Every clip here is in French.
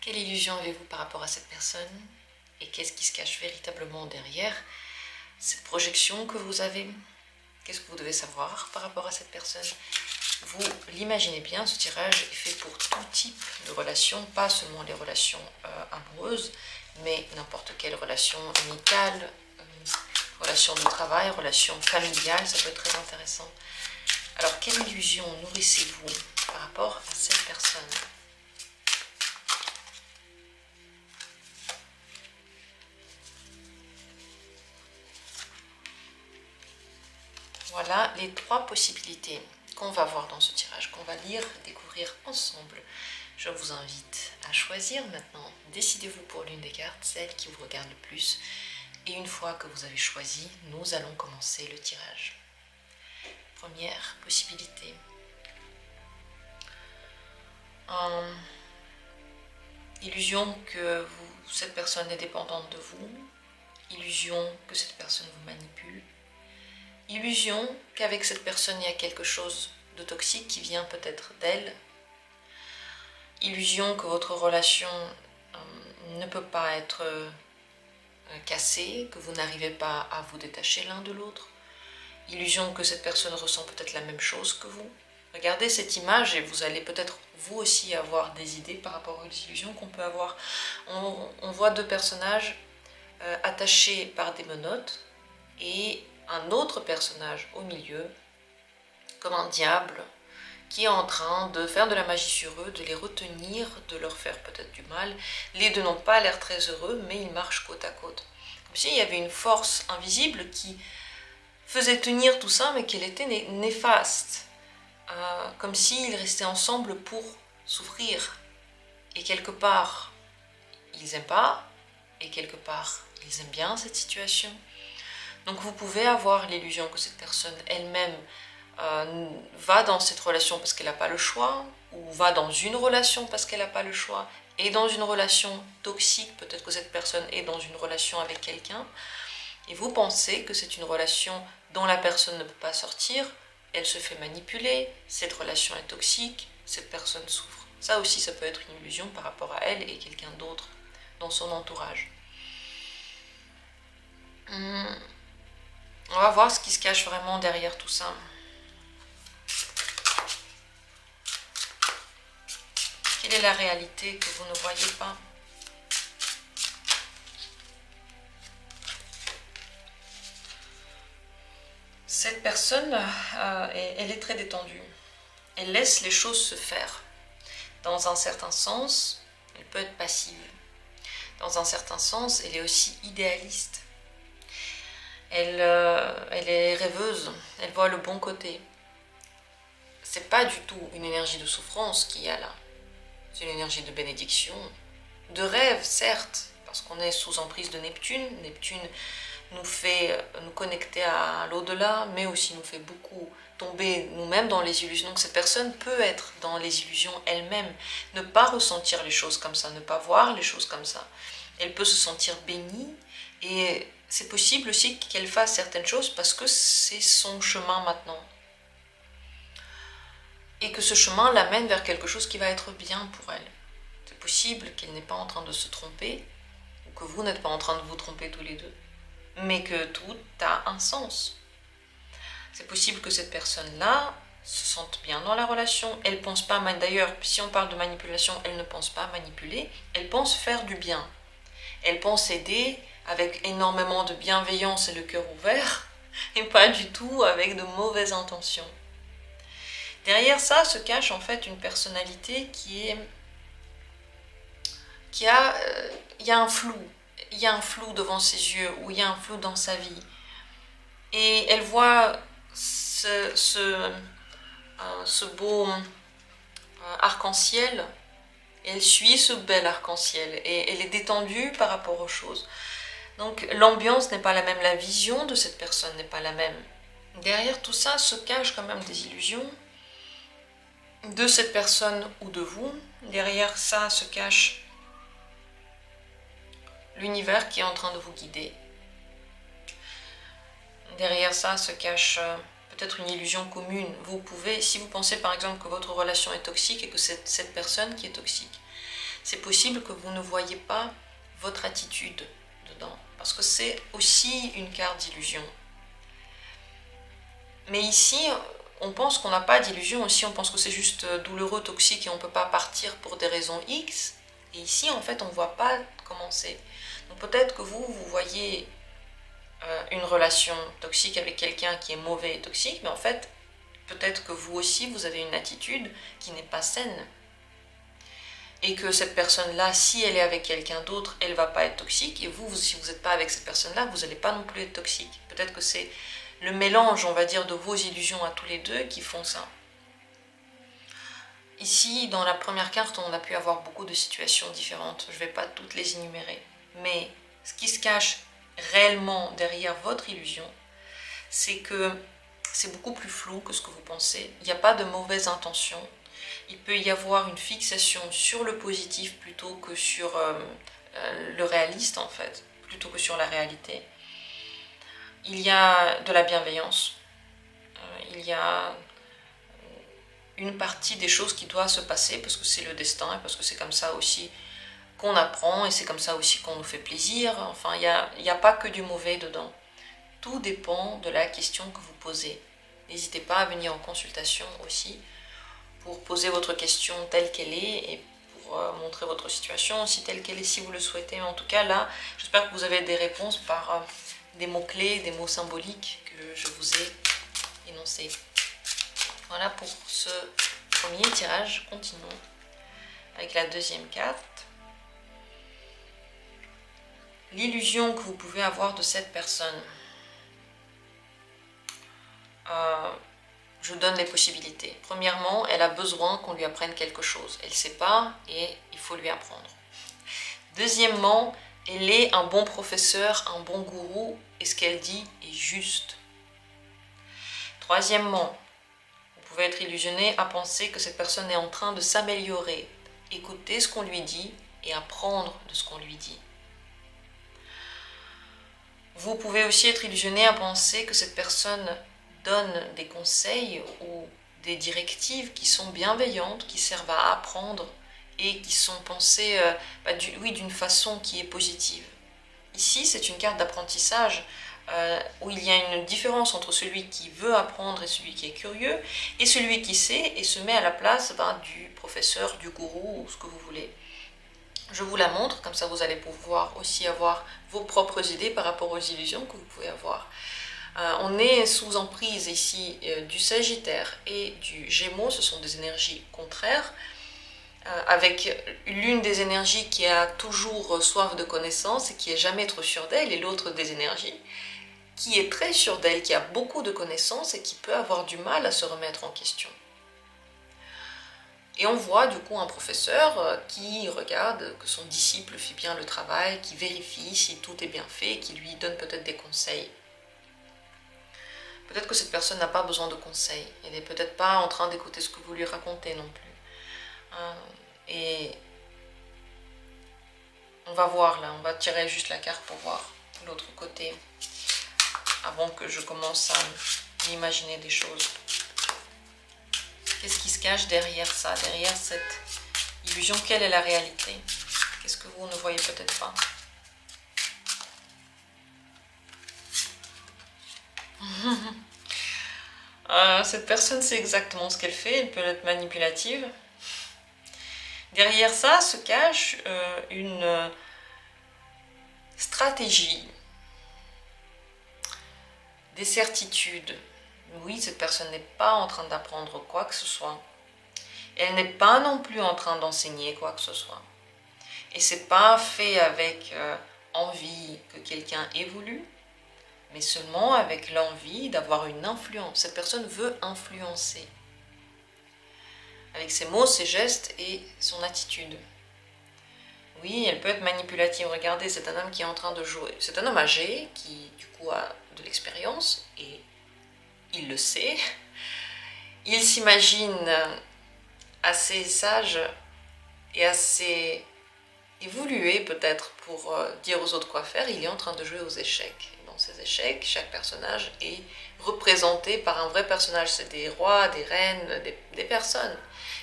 Quelle illusion avez-vous par rapport à cette personne? Et qu'est-ce qui se cache véritablement derrière cette projection que vous avez? Qu'est-ce que vous devez savoir par rapport à cette personne? Vous l'imaginez bien, ce tirage est fait pour tout type de relations, pas seulement les relations amoureuses, mais n'importe quelle relation amicale, relation de travail, relation familiale, ça peut être très intéressant. Alors, quelle illusion nourrissez-vous par rapport à cette personne? Voilà les trois possibilités qu'on va voir dans ce tirage, qu'on va lire, découvrir ensemble. Je vous invite à choisir maintenant. Décidez-vous pour l'une des cartes, celle qui vous regarde le plus. Et une fois que vous avez choisi, nous allons commencer le tirage. Première possibilité. Illusion que cette personne est dépendante de vous. Illusion que cette personne vous manipule. Illusion qu'avec cette personne, il y a quelque chose de toxique qui vient peut-être d'elle. Illusion que votre relation ne peut pas être cassée, que vous n'arrivez pas à vous détacher l'un de l'autre. Illusion que cette personne ressent peut-être la même chose que vous. Regardez cette image et vous allez peut-être vous aussi avoir des idées par rapport aux illusions qu'on peut avoir. On voit deux personnages attachés par des menottes et un autre personnage au milieu, comme un diable, qui est en train de faire de la magie sur eux, de les retenir, de leur faire peut-être du mal. Les deux n'ont pas l'air très heureux, mais ils marchent côte à côte. Comme s'il y avait une force invisible qui faisait tenir tout ça, mais qu'elle était néfaste. Comme s'ils restaient ensemble pour souffrir. Et quelque part, ils n'aiment pas, et quelque part, ils aiment bien cette situation. Donc vous pouvez avoir l'illusion que cette personne elle-même va dans cette relation parce qu'elle n'a pas le choix, ou va dans une relation parce qu'elle n'a pas le choix, et dans une relation toxique, peut-être que cette personne est dans une relation avec quelqu'un, et vous pensez que c'est une relation dont la personne ne peut pas sortir, elle se fait manipuler, cette relation est toxique, cette personne souffre. Ça aussi, ça peut être une illusion par rapport à elle et quelqu'un d'autre dans son entourage. On va voir ce qui se cache vraiment derrière tout ça. Quelle est la réalité que vous ne voyez pas? Cette personne, elle est très détendue. Elle laisse les choses se faire. Dans un certain sens, elle peut être passive. Dans un certain sens, elle est aussi idéaliste. Elle est rêveuse, elle voit le bon côté. C'est pas du tout une énergie de souffrance qu'il y a là. C'est une énergie de bénédiction, de rêve, certes, parce qu'on est sous emprise de Neptune. Neptune nous fait nous connecter à l'au-delà, mais aussi nous fait beaucoup tomber nous-mêmes dans les illusions. Donc cette personne peut être dans les illusions elle-même, ne pas ressentir les choses comme ça, ne pas voir les choses comme ça. Elle peut se sentir bénie et c'est possible aussi qu'elle fasse certaines choses parce que c'est son chemin maintenant. Et que ce chemin l'amène vers quelque chose qui va être bien pour elle. C'est possible qu'elle n'est pas en train de se tromper, ou que vous n'êtes pas en train de vous tromper tous les deux, mais que tout a un sens. C'est possible que cette personne-là se sente bien dans la relation, elle pense pas, d'ailleurs, si on parle de manipulation, elle ne pense pas manipuler, elle pense faire du bien. Elle pense aider avec énormément de bienveillance et le cœur ouvert, et pas du tout avec de mauvaises intentions. Derrière ça se cache en fait une personnalité il y a un flou. Il y a un flou devant ses yeux, ou il y a un flou dans sa vie. Et elle voit ce beau arc-en-ciel, et elle suit ce bel arc-en-ciel, et elle est détendue par rapport aux choses. Donc l'ambiance n'est pas la même, la vision de cette personne n'est pas la même. Derrière tout ça se cachent quand même des illusions de cette personne ou de vous. Derrière ça se cache l'univers qui est en train de vous guider. Derrière ça se cache peut-être une illusion commune. Vous pouvez, si vous pensez par exemple que votre relation est toxique et que c'est cette personne qui est toxique, c'est possible que vous ne voyez pas votre attitude dedans, parce que c'est aussi une carte d'illusion. Mais ici, on pense qu'on n'a pas d'illusion, aussi on pense que c'est juste douloureux, toxique et on ne peut pas partir pour des raisons X. Et ici, en fait, on ne voit pas comment c'est. Donc peut-être que vous voyez une relation toxique avec quelqu'un qui est mauvais et toxique, mais en fait, peut-être que vous aussi, vous avez une attitude qui n'est pas saine. Et que cette personne-là, si elle est avec quelqu'un d'autre, elle ne va pas être toxique. Et vous, si vous n'êtes pas avec cette personne-là, vous n'allez pas non plus être toxique. Peut-être que c'est le mélange, on va dire, de vos illusions à tous les deux qui font ça. Ici, dans la première carte, on a pu avoir beaucoup de situations différentes. Je ne vais pas toutes les énumérer. Mais ce qui se cache réellement derrière votre illusion, c'est que c'est beaucoup plus flou que ce que vous pensez. Il n'y a pas de mauvaise intention. Il peut y avoir une fixation sur le positif plutôt que sur le réaliste, en fait, plutôt que sur la réalité. Il y a de la bienveillance. Il y a une partie des choses qui doit se passer parce que c'est le destin et parce que c'est comme ça aussi qu'on apprend et c'est comme ça aussi qu'on nous fait plaisir. Enfin, il n'y a pas que du mauvais dedans. Tout dépend de la question que vous posez. N'hésitez pas à venir en consultation aussi pour poser votre question telle qu'elle est et pour montrer votre situation aussi telle qu'elle est si vous le souhaitez. Mais en tout cas, là, j'espère que vous avez des réponses par des mots-clés, des mots symboliques que je vous ai énoncés. Voilà pour ce premier tirage. Continuons avec la deuxième carte. L'illusion que vous pouvez avoir de cette personne. Je donne les possibilités. Premièrement, elle a besoin qu'on lui apprenne quelque chose. Elle ne sait pas et il faut lui apprendre. Deuxièmement, elle est un bon professeur, un bon gourou et ce qu'elle dit est juste. Troisièmement, vous pouvez être illusionné à penser que cette personne est en train de s'améliorer. Écoutez ce qu'on lui dit et apprendre de ce qu'on lui dit. Vous pouvez aussi être illusionné à penser que cette personne donne des conseils ou des directives qui sont bienveillantes, qui servent à apprendre et qui sont pensées d'une façon qui est positive. Ici, c'est une carte d'apprentissage où il y a une différence entre celui qui veut apprendre et celui qui est curieux, et celui qui sait et se met à la place du professeur, du gourou ou ce que vous voulez. Je vous la montre, comme ça vous allez pouvoir aussi avoir vos propres idées par rapport aux illusions que vous pouvez avoir. On est sous emprise ici du Sagittaire et du Gémeaux, ce sont des énergies contraires, avec l'une des énergies qui a toujours soif de connaissances et qui est jamais trop sûre d'elle, et l'autre des énergies qui est très sûre d'elle, qui a beaucoup de connaissances et qui peut avoir du mal à se remettre en question. Et on voit du coup un professeur qui regarde que son disciple fait bien le travail, qui vérifie si tout est bien fait, qui lui donne peut-être des conseils. Peut-être que cette personne n'a pas besoin de conseils. Elle n'est peut-être pas en train d'écouter ce que vous lui racontez non plus. Et on va voir là, on va tirer juste la carte pour voir l'autre côté avant que je commence à m'imaginer des choses. Qu'est-ce qui se cache derrière ça, derrière cette illusion? Quelle est la réalité? Qu'est-ce que vous ne voyez peut-être pas? Cette personne sait exactement ce qu'elle fait, elle peut être manipulative. Derrière ça se cache une stratégie, des certitudes. Oui, cette personne n'est pas en train d'apprendre quoi que ce soit. Elle n'est pas non plus en train d'enseigner quoi que ce soit. Et c'est pas fait avec envie que quelqu'un évolue, mais seulement avec l'envie d'avoir une influence. Cette personne veut influencer. Avec ses mots, ses gestes et son attitude. Oui, elle peut être manipulative. Regardez, c'est un homme qui est en train de jouer. C'est un homme âgé qui, du coup, a de l'expérience et il le sait. Il s'imagine assez sage et assez évolué peut-être pour dire aux autres quoi faire. Il est en train de jouer aux échecs. Et dans ces échecs, chaque personnage est représenté par un vrai personnage. C'est des rois, des reines, des personnes.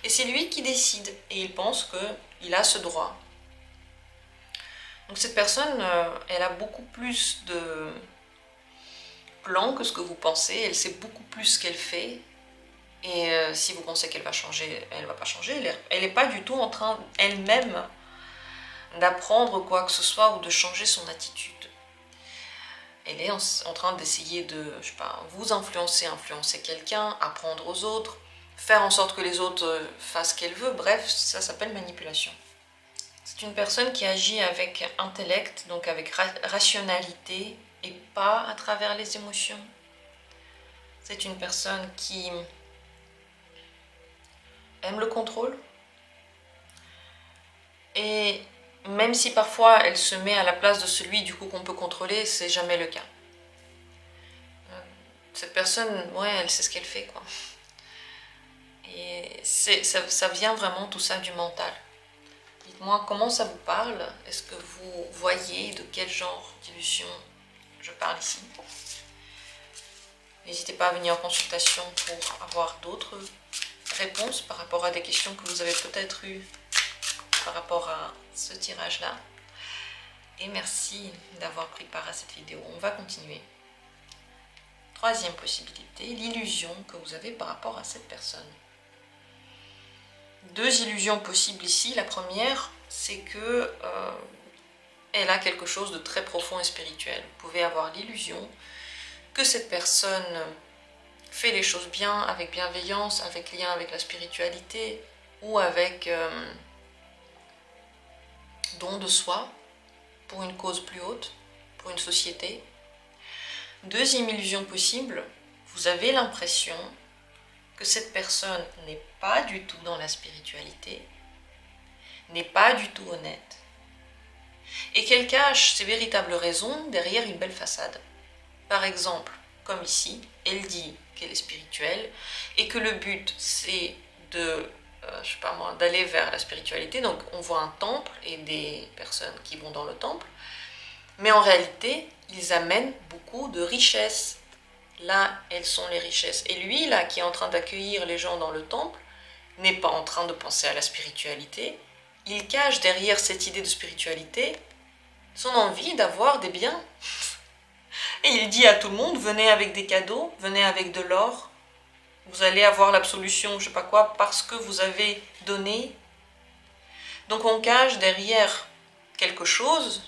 Et c'est lui qui décide. Et il pense que Il a ce droit. Donc cette personne, elle a beaucoup plus de plans que ce que vous pensez. Elle sait beaucoup plus ce qu'elle fait. Et si vous pensez qu'elle va changer, elle ne va pas changer. Elle n'est pas du tout en train, elle-même, d'apprendre quoi que ce soit ou de changer son attitude. Elle est en train d'essayer de, je sais pas, vous influencer quelqu'un, apprendre aux autres, faire en sorte que les autres fassent ce qu'elle veut. Bref, ça s'appelle manipulation. C'est une personne qui agit avec intellect, donc avec rationalité et pas à travers les émotions. C'est une personne qui aime le contrôle. Et même si parfois elle se met à la place de celui du coup qu'on peut contrôler, c'est jamais le cas. Cette personne, ouais, elle sait ce qu'elle fait, quoi. Et ça vient vraiment tout ça du mental. Dites-moi comment ça vous parle. Est-ce que vous voyez de quel genre d'illusion je parle ici? N'hésitez pas à venir en consultation pour avoir d'autres réponses par rapport à des questions que vous avez peut-être eues par rapport à ce tirage-là. Et merci d'avoir pris part à cette vidéo. On va continuer. Troisième possibilité, l'illusion que vous avez par rapport à cette personne. Deux illusions possibles ici. La première, c'est que elle a quelque chose de très profond et spirituel. Vous pouvez avoir l'illusion que cette personne fait les choses bien, avec bienveillance, avec lien avec la spiritualité ou avec don de soi pour une cause plus haute, pour une société. Deuxième illusion possible, vous avez l'impression que cette personne n'est pas du tout dans la spiritualité, n'est pas du tout honnête, et qu'elle cache ses véritables raisons derrière une belle façade. Par exemple, comme ici, elle dit qu'elle est spirituelle et que le but c'est de, je sais pas moi, d'aller vers la spiritualité. Donc on voit un temple et des personnes qui vont dans le temple, mais en réalité, ils amènent beaucoup de richesses. Là, elles sont les richesses. Et lui, là, qui est en train d'accueillir les gens dans le temple, n'est pas en train de penser à la spiritualité. Il cache derrière cette idée de spiritualité son envie d'avoir des biens. Et il dit à tout le monde, venez avec des cadeaux, venez avec de l'or, vous allez avoir l'absolution, je sais pas quoi, parce que vous avez donné. Donc on cache derrière quelque chose,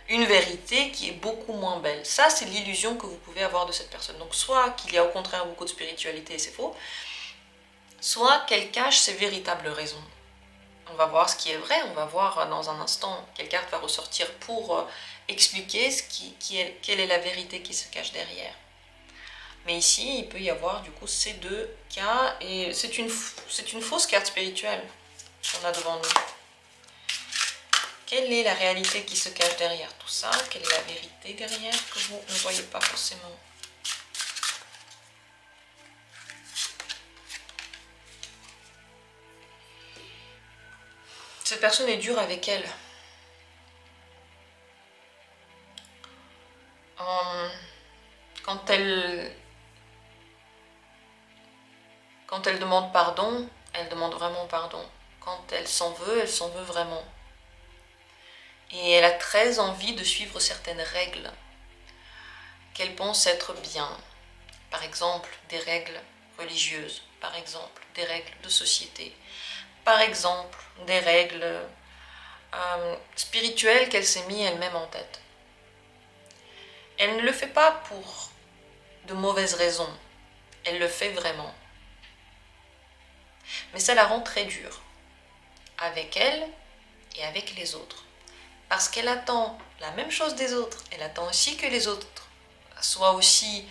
une vérité qui est beaucoup moins belle. Ça, c'est l'illusion que vous pouvez avoir de cette personne. Donc soit qu'il y a au contraire beaucoup de spiritualité et c'est faux, soit qu'elle cache ses véritables raisons. On va voir ce qui est vrai, on va voir dans un instant quelle carte va ressortir pour expliquer quelle est la vérité qui se cache derrière. Mais ici, il peut y avoir du coup ces deux cas, et c'est une fausse carte spirituelle qu'on a devant nous. Quelle est la réalité qui se cache derrière tout ça? Quelle est la vérité derrière que vous ne voyez pas forcément? Cette personne est dure avec elle. Quand elle demande pardon, elle demande vraiment pardon. Quand elle s'en veut vraiment. Et elle a très envie de suivre certaines règles qu'elle pense être bien. Par exemple, des règles religieuses. Par exemple, des règles de société. Par exemple, des règles spirituelles qu'elle s'est mis elle-même en tête. Elle ne le fait pas pour de mauvaises raisons. Elle le fait vraiment. Mais ça la rend très dure. Avec elle et avec les autres. Parce qu'elle attend la même chose des autres. Elle attend aussi que les autres soient aussi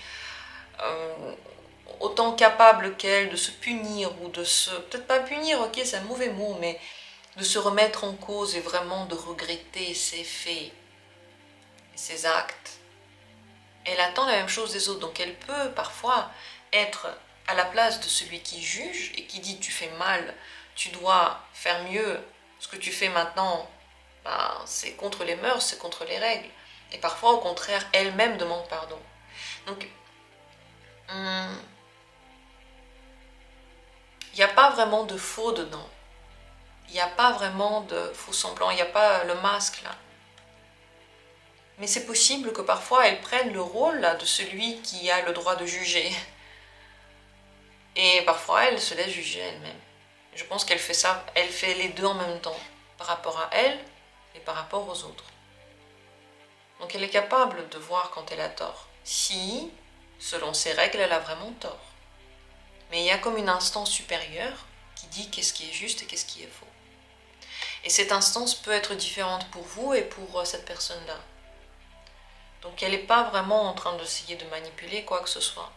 autant capables qu'elle de se punir ou de se... Peut-être pas punir, ok, c'est un mauvais mot, mais de se remettre en cause et vraiment de regretter ses faits et ses actes. Elle attend la même chose des autres, donc elle peut parfois être à la place de celui qui juge et qui dit tu fais mal, tu dois faire mieux, ce que tu fais maintenant, ben, c'est contre les mœurs, c'est contre les règles. Et parfois au contraire, elle-même demande pardon. Donc, il n'y a pas vraiment de faux dedans. Il n'y a pas vraiment de faux semblant, il n'y a pas le masque là. Mais c'est possible que parfois elle prenne le rôle là, de celui qui a le droit de juger. Et parfois elle se laisse juger elle-même. Je pense qu'elle fait ça, elle fait les deux en même temps, par rapport à elle et par rapport aux autres. Donc elle est capable de voir quand elle a tort, si, selon ses règles, elle a vraiment tort. Mais il y a comme une instance supérieure qui dit qu'est-ce qui est juste et qu'est-ce qui est faux. Et cette instance peut être différente pour vous et pour cette personne-là. Donc elle n'est pas vraiment en train d'essayer de manipuler quoi que ce soit.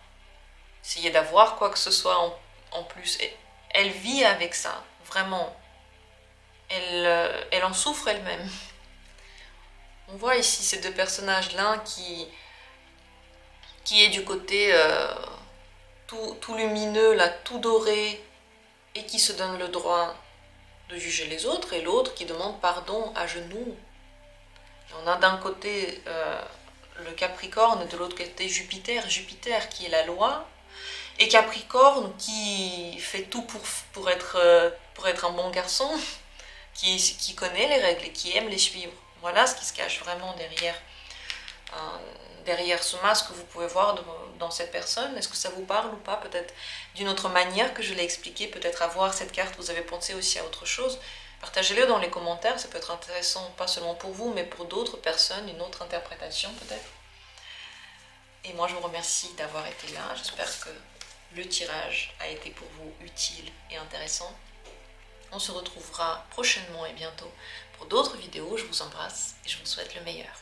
Essayer d'avoir quoi que ce soit en plus. Et elle vit avec ça, vraiment. Elle en souffre elle-même. On voit ici ces deux personnages, l'un qui est du côté tout lumineux, là, tout doré, et qui se donne le droit de juger les autres, et l'autre qui demande pardon à genoux. Et on a d'un côté le Capricorne, de l'autre côté Jupiter qui est la loi, et Capricorne qui fait tout pour être un bon garçon, qui connaît les règles et qui aime les suivre. Voilà ce qui se cache vraiment derrière ce masque que vous pouvez voir dans cette personne. Est-ce que ça vous parle ou pas? Peut-être d'une autre manière que je l'ai expliqué, peut-être à voir cette carte, vous avez pensé aussi à autre chose. Partagez-le dans les commentaires, ça peut être intéressant, pas seulement pour vous, mais pour d'autres personnes, une autre interprétation peut-être. Et moi je vous remercie d'avoir été là, j'espère que le tirage a été pour vous utile et intéressant. On se retrouvera prochainement et bientôt pour d'autres vidéos. Je vous embrasse et je vous souhaite le meilleur.